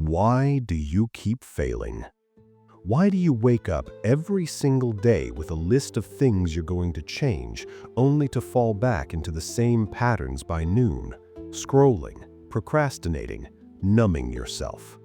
Why do you keep failing? Why do you wake up every single day with a list of things you're going to change, only to fall back into the same patterns by noon? Scrolling, procrastinating, numbing yourself.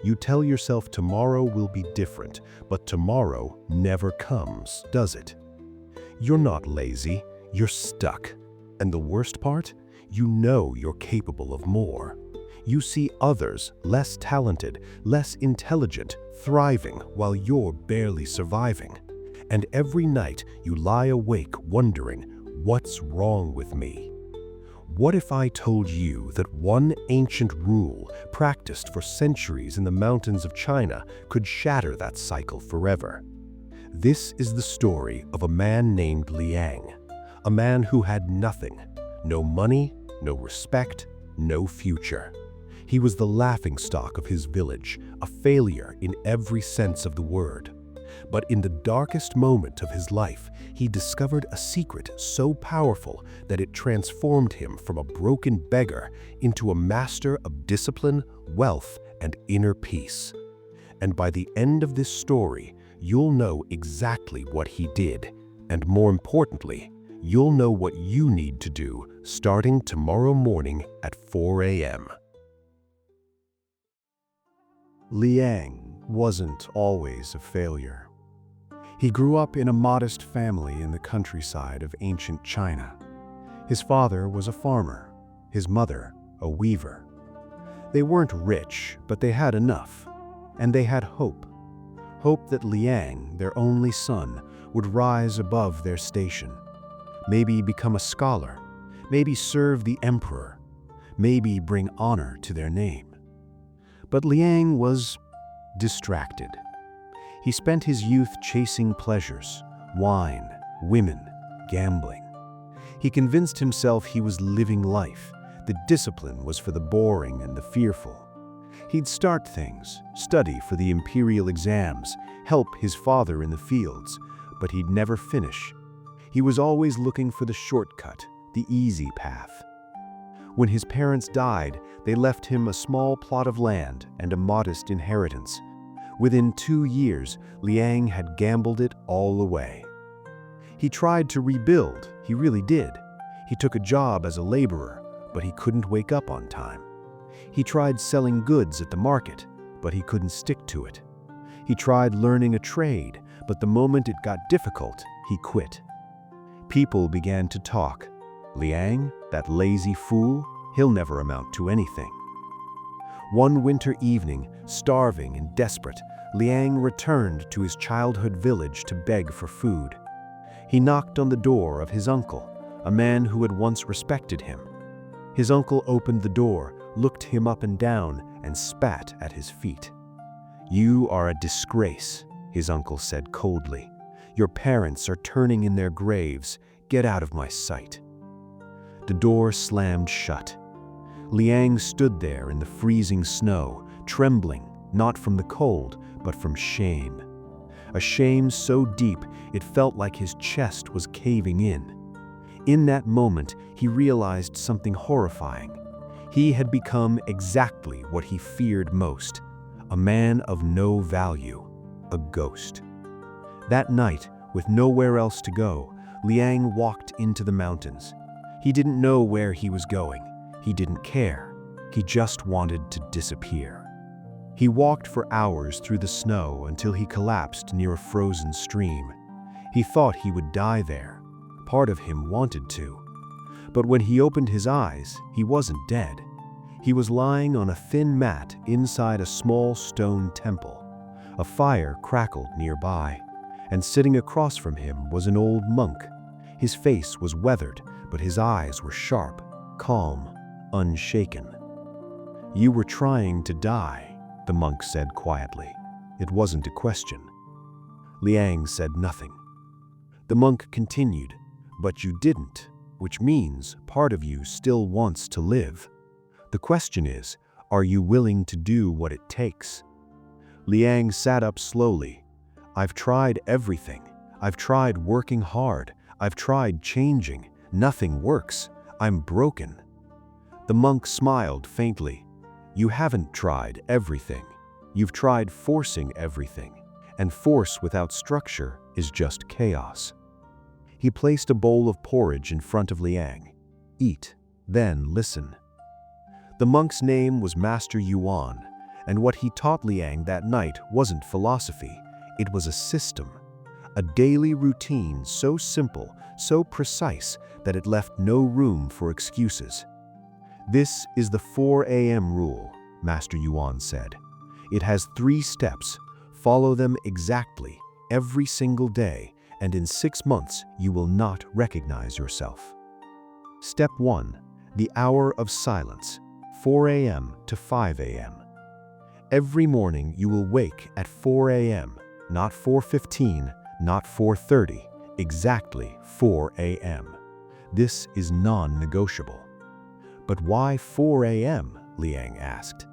You tell yourself tomorrow will be different, but tomorrow never comes, does it? You're not lazy, you're stuck. And the worst part? You know you're capable of more. You see others, less talented, less intelligent, thriving while you're barely surviving. And every night you lie awake wondering, what's wrong with me? What if I told you that one ancient rule practiced for centuries in the mountains of China could shatter that cycle forever? This is the story of a man named Liang, a man who had nothing, no money, no respect, no future. He was the laughingstock of his village, a failure in every sense of the word. But in the darkest moment of his life, he discovered a secret so powerful that it transformed him from a broken beggar into a master of discipline, wealth, and inner peace. And by the end of this story, you'll know exactly what he did, and more importantly, you'll know what you need to do starting tomorrow morning at 4 a.m. Liang wasn't always a failure. He grew up in a modest family in the countryside of ancient China. His father was a farmer, his mother a weaver. They weren't rich, but they had enough, and they had hope. Hope that Liang, their only son, would rise above their station. Maybe become a scholar, maybe serve the emperor, maybe bring honor to their name. But Liang was distracted. He spent his youth chasing pleasures, wine, women, gambling. He convinced himself he was living life, that discipline was for the boring and the fearful. He'd start things, study for the imperial exams, help his father in the fields, but he'd never finish. He was always looking for the shortcut, the easy path. When his parents died, they left him a small plot of land and a modest inheritance. Within 2 years, Liang had gambled it all away. He tried to rebuild, he really did. He took a job as a laborer, but he couldn't wake up on time. He tried selling goods at the market, but he couldn't stick to it. He tried learning a trade, but the moment it got difficult, he quit. People began to talk. Liang, that lazy fool, he'll never amount to anything. One winter evening, starving and desperate, Liang returned to his childhood village to beg for food. He knocked on the door of his uncle, a man who had once respected him. His uncle opened the door, looked him up and down, and spat at his feet. "You are a disgrace," his uncle said coldly. "Your parents are turning in their graves. Get out of my sight." The door slammed shut. Liang stood there in the freezing snow, trembling, not from the cold, but from shame. A shame so deep it felt like his chest was caving in. In that moment, he realized something horrifying. He had become exactly what he feared most, a man of no value, a ghost. That night, with nowhere else to go, Liang walked into the mountains. He didn't know where he was going. He didn't care. He just wanted to disappear. He walked for hours through the snow until he collapsed near a frozen stream. He thought he would die there. Part of him wanted to. But when he opened his eyes, he wasn't dead. He was lying on a thin mat inside a small stone temple. A fire crackled nearby, and sitting across from him was an old monk. His face was weathered, but his eyes were sharp, calm, unshaken. "You were trying to die," the monk said quietly. It wasn't a question. Liang said nothing. The monk continued, "But you didn't, which means part of you still wants to live. The question is, are you willing to do what it takes?" Liang sat up slowly. "I've tried everything. I've tried working hard. I've tried changing. Nothing works. I'm broken." The monk smiled faintly. You haven't tried everything. You've tried forcing everything, and force without structure is just chaos. He placed a bowl of porridge in front of Liang. Eat, then listen. The monk's name was Master Yuan, and what he taught Liang that night wasn't philosophy, it was a system. A daily routine so simple, so precise, that it left no room for excuses. This is the 4 a.m. rule, Master Yuan said. It has 3 steps. Follow them exactly, every single day, and in 6 months you will not recognize yourself. Step 1. The hour of silence, 4 a.m. to 5 a.m. Every morning you will wake at 4 a.m., not 4:15, not 4:30, exactly 4 a.m. This is non-negotiable. But why 4 a.m., Liang asked.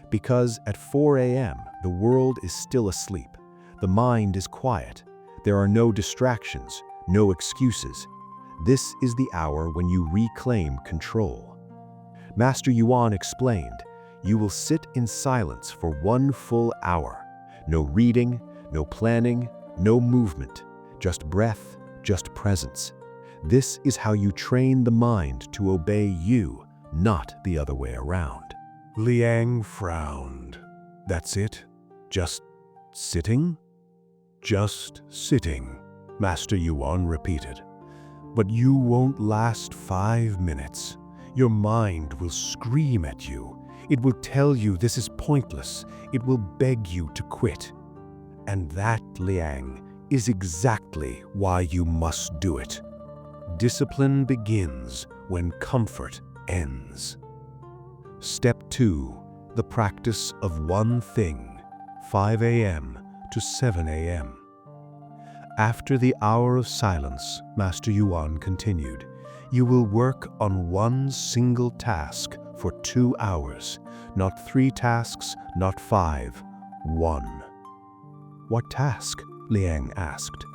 Because at 4 a.m., the world is still asleep. The mind is quiet. There are no distractions, no excuses. This is the hour when you reclaim control. Master Yuan explained, you will sit in silence for 1 full hour. No reading, no planning, no movement. Just breath, just presence. This is how you train the mind to obey you, not the other way around. Liang frowned. That's it? Just sitting? Just sitting, Master Yuan repeated. But you won't last 5 minutes. Your mind will scream at you. It will tell you this is pointless. It will beg you to quit. And that, Liang, is exactly why you must do it. Discipline begins when comfort ends. Step 2. The practice of one thing, 5 a.m. to 7 a.m. After the hour of silence, Master Yuan continued, you will work on one single task for 2 hours, not 3 tasks, not 5, 1. What task? Liang asked.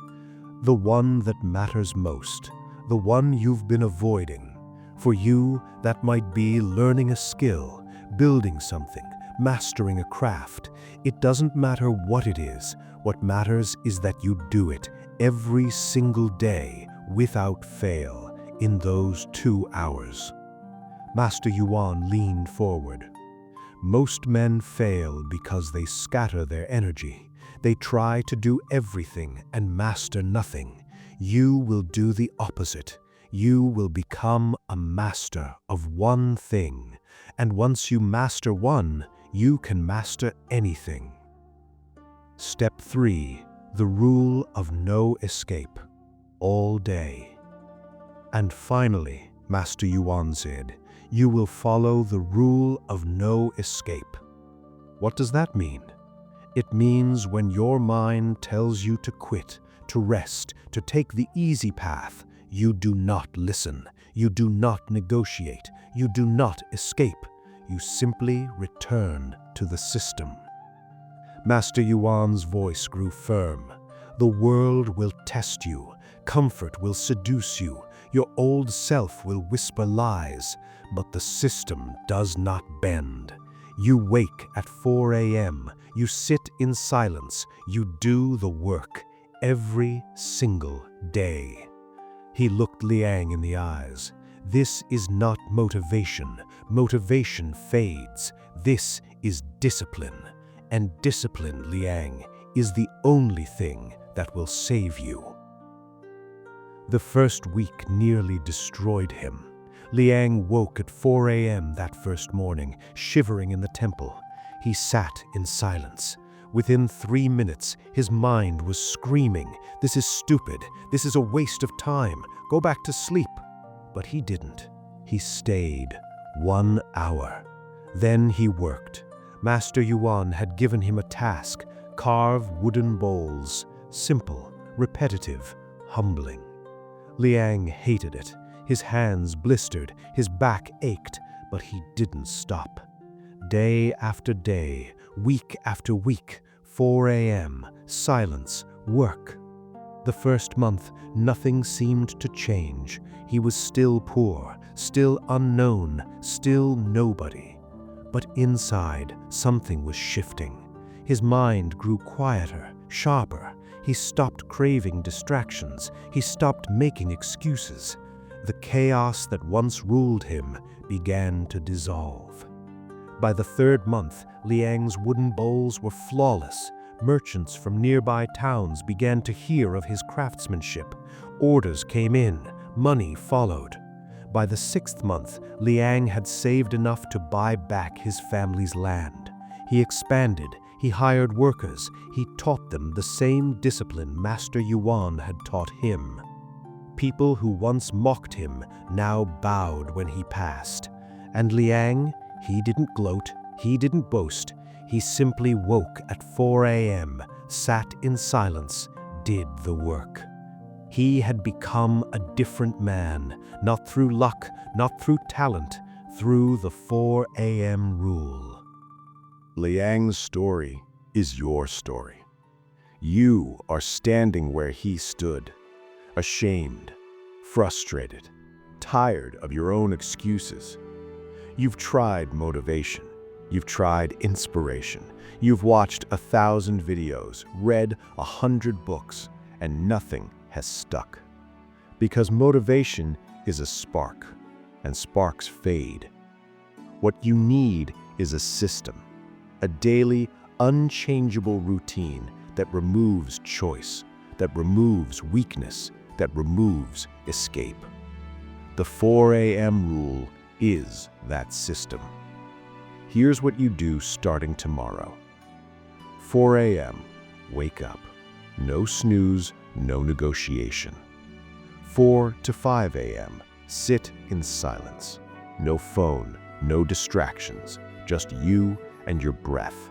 The one that matters most, the one you've been avoiding. For you, that might be learning a skill, building something, mastering a craft. It doesn't matter what it is. What matters is that you do it every single day, without fail, in those 2 hours. Master Yuan leaned forward. Most men fail because they scatter their energy. They try to do everything and master nothing. You will do the opposite. You will become a master of one thing. And once you master one, you can master anything. Step 3. The rule of no escape. All day. And finally, Master Yuan said, you will follow the rule of no escape. What does that mean? It means when your mind tells you to quit, to rest, to take the easy path, you do not listen, you do not negotiate, you do not escape. You simply return to the system. Master Yuan's voice grew firm. The world will test you. Comfort will seduce you. Your old self will whisper lies. But the system does not bend. You wake at 4 a.m. You sit in silence. You do the work every single day. He looked Liang in the eyes. This is not motivation. Motivation fades. This is discipline. And discipline, Liang, is the only thing that will save you. The first week nearly destroyed him. Liang woke at 4 a.m. that first morning, shivering in the temple. He sat in silence. Within 3 minutes, his mind was screaming, "This is stupid. This is a waste of time. Go back to sleep." But he didn't. He stayed 1 hour. Then he worked. Master Yuan had given him a task: carve wooden bowls. Simple, repetitive, humbling. Liang hated it. His hands blistered, his back ached, but he didn't stop. Day after day, week after week, 4 a.m., silence, work. The first month, nothing seemed to change. He was still poor, still unknown, still nobody. But inside, something was shifting. His mind grew quieter, sharper. He stopped craving distractions. He stopped making excuses. The chaos that once ruled him began to dissolve. By the third month, Liang's wooden bowls were flawless. Merchants from nearby towns began to hear of his craftsmanship. Orders came in, money followed. By the 6th month, Liang had saved enough to buy back his family's land. He expanded, he hired workers, he taught them the same discipline Master Yuan had taught him. People who once mocked him now bowed when he passed. And Liang, he didn't gloat, he didn't boast. He simply woke at 4 a.m., sat in silence, did the work. He had become a different man, not through luck, not through talent, through the 4 a.m. rule. Liang's story is your story. You are standing where he stood, ashamed, frustrated, tired of your own excuses. You've tried motivation. You've tried inspiration. You've watched 1,000 videos, read 100 books, and nothing has stuck. Because motivation is a spark, and sparks fade. What you need is a system, a daily, unchangeable routine that removes choice, that removes weakness, that removes escape. The 4 a.m. rule is that system. Here's what you do starting tomorrow. 4 a.m., wake up. No snooze, no negotiation. 4 to 5 a.m., sit in silence. No phone, no distractions, just you and your breath.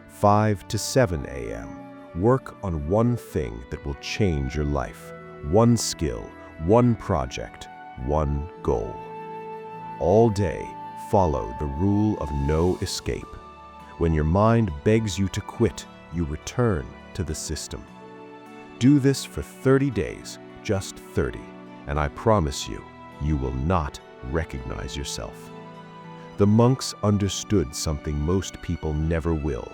5 to 7 a.m., work on one thing that will change your life. One skill, one project, one goal. All day, follow the rule of no escape. When your mind begs you to quit, you return to the system. Do this for 30 days, just 30, and I promise you, you will not recognize yourself. The monks understood something most people never will.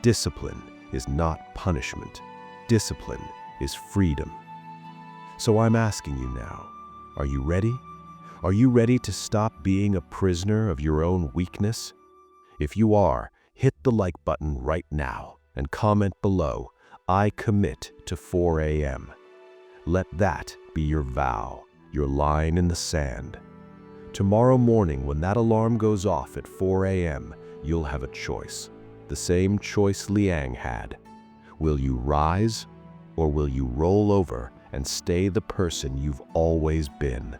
Discipline is not punishment. Discipline is freedom. So I'm asking you now, are you ready? Are you ready to stop being a prisoner of your own weakness? If you are, hit the like button right now and comment below, I commit to 4 a.m. Let that be your vow, your line in the sand. Tomorrow morning, when that alarm goes off at 4 a.m., you'll have a choice. The same choice Liang had. Will you rise, or will you roll over and stay the person you've always been?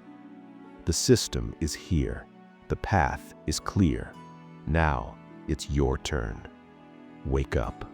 The system is here. The path is clear. Now it's your turn. Wake up.